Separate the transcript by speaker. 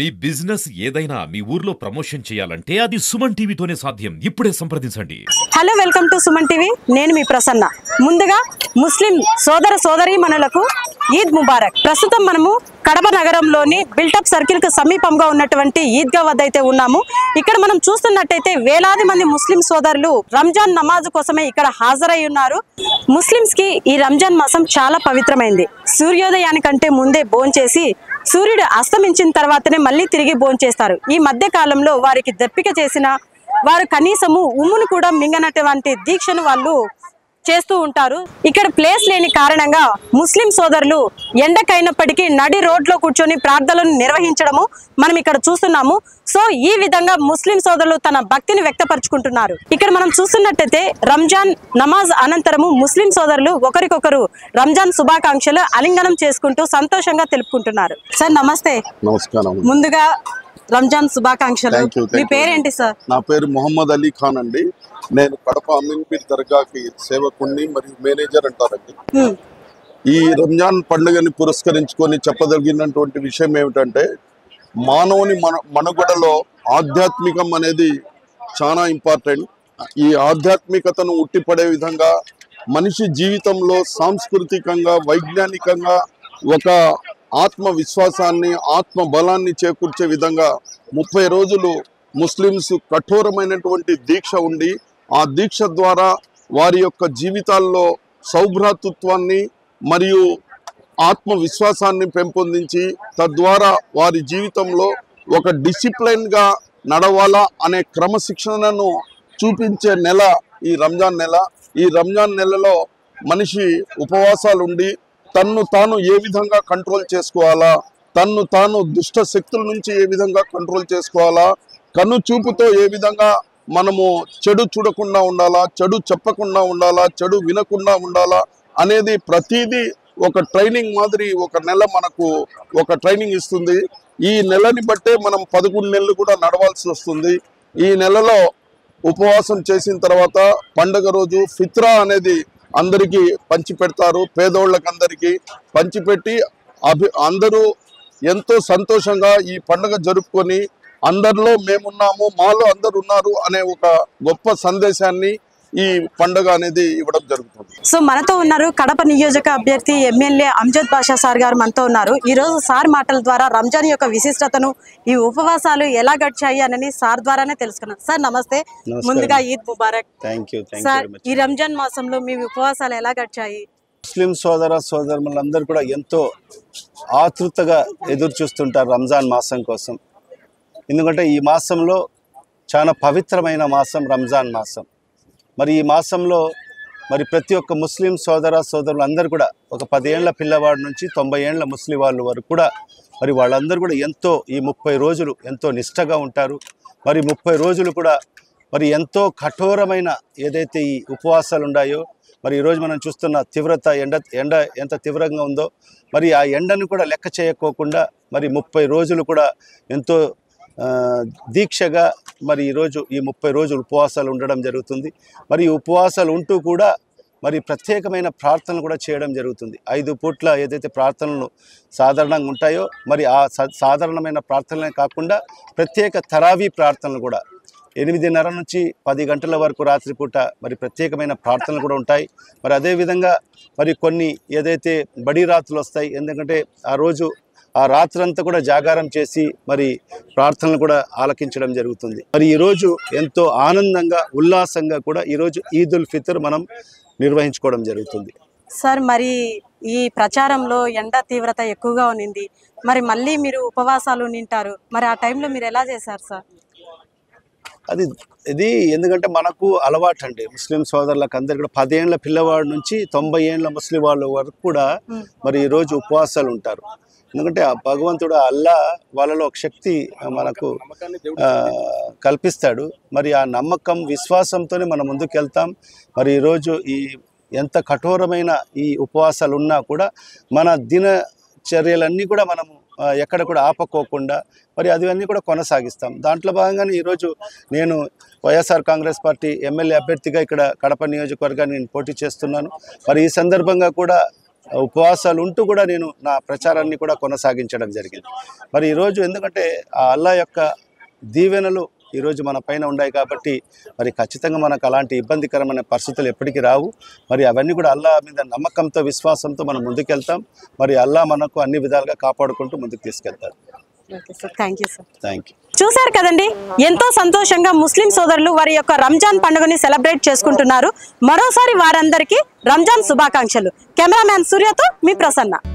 Speaker 1: మీ business ఏదైనా మీ ఊర్లో promotion చేయాలంటే అది సుమన్ టీవీతోనే సాధ్యం. ఇప్పుడే సంప్రదించండి.
Speaker 2: Hello, welcome to Suman TV. నేను మీ ప్రసన్న. ముందుగా ముస్లిం సోదరీమణులకు ఈద్ ముబారక్. ప్రస్తుతం మనము కడప నగరంలోని బిల్టప్ సర్కిల్ కు సమీపంగా ఉన్నటువంటి ఈద్గా వద్ద అయితే ఉన్నాము. ఇక్కడ మనం చూస్తున్నట్టయితే వేలాది మంది ముస్లిం సోదరులు రంజాన్ నమాజ్ కోసమే ఇక్కడ హాజరై ఉన్నారు. ముస్లింస్ కి ఈ రంజాన్ మాసం చాలా పవిత్రమైంది. సూర్యోదయానికంటే ముందే భోంచేసి సూర్యుడు అస్తమించిన తర్వాతనే మళ్ళీ తిరిగి భోంచేస్తారు. ఈ మధ్య కాలంలో వారికి దప్పిక చేసిన వారు కనీసము ఉమ్మును కూడా మింగనటువంటి దీక్షను వాళ్ళు చేస్తూ ఉంటారు. ఇక్కడ ప్లేస్ లేని కారణంగా ముస్లిం సోదరులు ఎండకైనప్పటికీ నడి రోడ్లో కూర్చొని ప్రార్థనలను నిర్వహించడము మనం ఇక్కడ చూస్తున్నాము. సో ఈ విధంగా ముస్లిం సోదరులు తన భక్తిని వ్యక్తపరుచుకుంటున్నారు. ఇక్కడ మనం చూస్తున్నట్టయితే రంజాన్ నమాజ్ అనంతరము ముస్లిం సోదరులు ఒకరికొకరు రంజాన్ శుభాకాంక్షలు అలింగనం చేసుకుంటూ సంతోషంగా తెలుపుకుంటున్నారు. సార్ నమస్తే.
Speaker 3: నమస్కారం.
Speaker 2: ముందుగా రంజాన్ శుభాకాంక్షలు. మీ పేరేంటి సార్?
Speaker 3: నా పేరు మొహమ్మద్ అలీ ఖాన్ అండి. నేను కడప అమీన్పీర్ దర్గాకి సేవకుణ్ణి మరియు మేనేజర్ అంటారండి. ఈ రంజాన్ పండుగని పురస్కరించుకొని చెప్పదగినటువంటి విషయం ఏమిటంటే, మానవుని మనుగడలో ఆధ్యాత్మికం అనేది చాలా ఇంపార్టెంట్. ఈ ఆధ్యాత్మికతను ఉట్టిపడే విధంగా మనిషి జీవితంలో సాంస్కృతికంగా వైజ్ఞానికంగా ఒక ఆత్మవిశ్వాసాన్ని ఆత్మ బలాన్ని చేకూర్చే విధంగా 30 రోజులు ముస్లిమ్స్ కఠోరమైనటువంటి దీక్ష ఉండి, ఆ దీక్ష ద్వారా వారి యొక్క జీవితాల్లో సౌభ్రాతృత్వాన్ని మరియు ఆత్మవిశ్వాసాన్ని పెంపొందించి తద్వారా వారి జీవితంలో ఒక డిసిప్లైన్గా నడవాలా అనే క్రమశిక్షణను చూపించే నెల ఈ రంజాన్ నెల. ఈ రంజాన్ నెలలో మనిషి ఉపవాసాలు ఉండి తన్ను తాను ఏ విధంగా కంట్రోల్ చేసుకోవాలా, తన్ను తాను దుష్ట శక్తుల నుంచి ఏ విధంగా కంట్రోల్ చేసుకోవాలా, కన్ను చూపుతో ఏ విధంగా మనము చెడు చూడకుండా ఉండాలా, చెడు చెప్పకుండా ఉండాలా, చెడు వినకుండా ఉండాలా అనేది ప్రతిదీ ఒక ట్రైనింగ్ మాదిరి ఒక నెల మనకు ఒక ట్రైనింగ్ ఇస్తుంది. ఈ నెలని బట్టే మనం 11 నెలలు కూడా నడవాల్సి వస్తుంది. ఈ నెలలో ఉపవాసం చేసిన తర్వాత పండగ రోజు ఫిత్రా అనేది అందరికీ పంచిపెడతారు. పేదోళ్ళకి అందరికీ పంచిపెట్టి అందరూ ఎంతో సంతోషంగా ఈ పండుగ జరుపుకొని అందరిలో మేమున్నాము, మాలో అందరు ఉన్నారు అనే ఒక గొప్ప సందేశాన్ని ఈ పండుగ అనేది ఇవ్వడం జరుగుతుంది.
Speaker 2: సో మనతో ఉన్నారు కడప నియోజక అభ్యర్థి ఎమ్మెల్యే అమ్జద్ బాషా సార్ గారు మనతో ఉన్నారు. ఈ రోజు సార్ మాటల ద్వారా రంజాన్ యొక్క విశిష్టతను, ఈ ఉపవాసాలు ఎలా గడిచాయి అని సార్ ద్వారానే తెలుసుకున్నాం. సార్ నమస్తే. ముందుగా ఈద్ ముబారక్. సార్, ఈ రంజాన్ మాసంలో మీ ఉపవాసాలు ఎలా గడిచాయి?
Speaker 4: ముస్లిం సోదరులందరూ కూడా ఎంతో ఆతృతగా ఎదురు చూస్తుంటారు రంజాన్ మాసం కోసం. ఎందుకంటే ఈ మాసంలో చాలా పవిత్రమైన మాసం రంజాన్ మాసం. మరి ఈ మాసంలో మరి ప్రతి ఒక్క ముస్లిం సోదరులు అందరూ కూడా ఒక 10 ఏళ్ల పిల్లవాడి నుంచి 90 ఏళ్ల ముస్లిం వాళ్ళు వరకు కూడా మరి వాళ్ళందరూ కూడా ఎంతో ఈ 30 రోజులు ఎంతో నిష్టగా ఉంటారు. మరి 30 రోజులు కూడా మరి ఎంతో కఠోరమైన ఏదైతే ఈ ఉపవాసాలు ఉన్నాయో, మరి ఈరోజు మనం చూస్తున్న తీవ్రత ఎండ ఎంత తీవ్రంగా ఉందో, మరి ఆ ఎండను కూడా లెక్క చేయకోకుండా మరి 30 రోజులు కూడా ఎంతో దీక్షగా మరి ఈరోజు ఈ 30 రోజులు ఉపవాసాలు ఉండడం జరుగుతుంది. మరి ఈ ఉపవాసాలు ఉంటూ కూడా మరి ప్రత్యేకమైన ప్రార్థనలు కూడా చేయడం జరుగుతుంది. 5 పూట్ల ఏదైతే ప్రార్థనలు సాధారణంగా ఉంటాయో, మరి ఆ సాధారణమైన ప్రార్థనలే కాకుండా ప్రత్యేక తరావీ ప్రార్థనలు కూడా 8:30 నుంచి 10 గంటల వరకు రాత్రిపూట మరి ప్రత్యేకమైన ప్రార్థనలు కూడా ఉంటాయి. మరి అదేవిధంగా మరి కొన్ని ఏదైతే బడి రాత్రులు వస్తాయి, ఎందుకంటే ఆ రోజు ఆ రాత్రంతా కూడా జాగారం చేసి మరి ప్రార్థనలు కూడా ఆలకించడం జరుగుతుంది. మరి ఈరోజు ఎంతో ఆనందంగా ఉల్లాసంగా కూడా ఈరోజు ఈద్ ఉల్ ఫితర్ మనం నిర్వహించుకోవడం జరుగుతుంది.
Speaker 2: సార్, మరి ఈ ప్రచారంలో ఎండ తీవ్రత ఎక్కువగా ఉన్నింది, మరి మళ్ళీ మీరు ఉపవాసాలు నింటారు, మరి ఆ టైంలో మీరు ఎలా చేశారు సార్?
Speaker 4: ఇది ఎందుకంటే మనకు అలవాటు అండి. ముస్లిం సోదరులకు అందరు కూడా 10 ఏళ్ల పిల్లవాడి నుంచి 90 ఏళ్ల ముస్లిం వాళ్ళ వరకు కూడా మరి ఈరోజు ఉపవాసాలు ఉంటారు. ఎందుకంటే ఆ భగవంతుడు అల్లా వాళ్ళలో ఒక శక్తి మనకు కల్పిస్తాడు. మరి ఆ నమ్మకం విశ్వాసంతోనే మనం ముందుకు వెళ్తాం. మరి ఈరోజు ఈ ఎంత కఠోరమైన ఈ ఉపవాసాలు ఉన్నా కూడా మన దినచర్యలన్నీ కూడా మనము ఎక్కడ కూడా ఆపకోకుండా మరి అదివన్నీ కూడా కొనసాగిస్తాం. దాంట్లో భాగంగానే ఈరోజు నేను వైఎస్ఆర్ కాంగ్రెస్ పార్టీ ఎమ్మెల్యే అభ్యర్థిగా ఇక్కడ కడప నియోజకవర్గాన్ని నేను పోటీ చేస్తున్నాను. మరి ఈ సందర్భంగా కూడా ఉపవాసాలు ఉంటూ కూడా నేను నా ప్రచారాన్ని కూడా కొనసాగించడం జరిగింది. మరి ఈరోజు ఎందుకంటే ఆ అల్లా యొక్క దీవెనలు ఈరోజు మన పైన ఉన్నాయి కాబట్టి మరి ఖచ్చితంగా మనకు అలాంటి ఇబ్బందికరమైన పరిస్థితులు ఎప్పటికీ రావు. మరి అవన్నీ కూడా అల్లా మీద నమ్మకంతో విశ్వాసంతో మనం ముందుకెళ్తాం. మరి అల్లా మనకు అన్ని విధాలుగా కాపాడుకుంటూ ముందుకు తీసుకెళ్తారు.
Speaker 2: Thank you sir.
Speaker 4: Thank you.
Speaker 2: చూశారు కదండి, ఎంతో సంతోషంగా ముస్లిం సోదరులు వారి యొక్క రంజాన్ పండుగని సెలబ్రేట్ చేసుకుంటున్నారు. మరోసారి వారందరికీ రంజాన్ శుభాకాంక్షలు. కెమెరామ్యాన్ సూర్యతో మీ ప్రసన్న.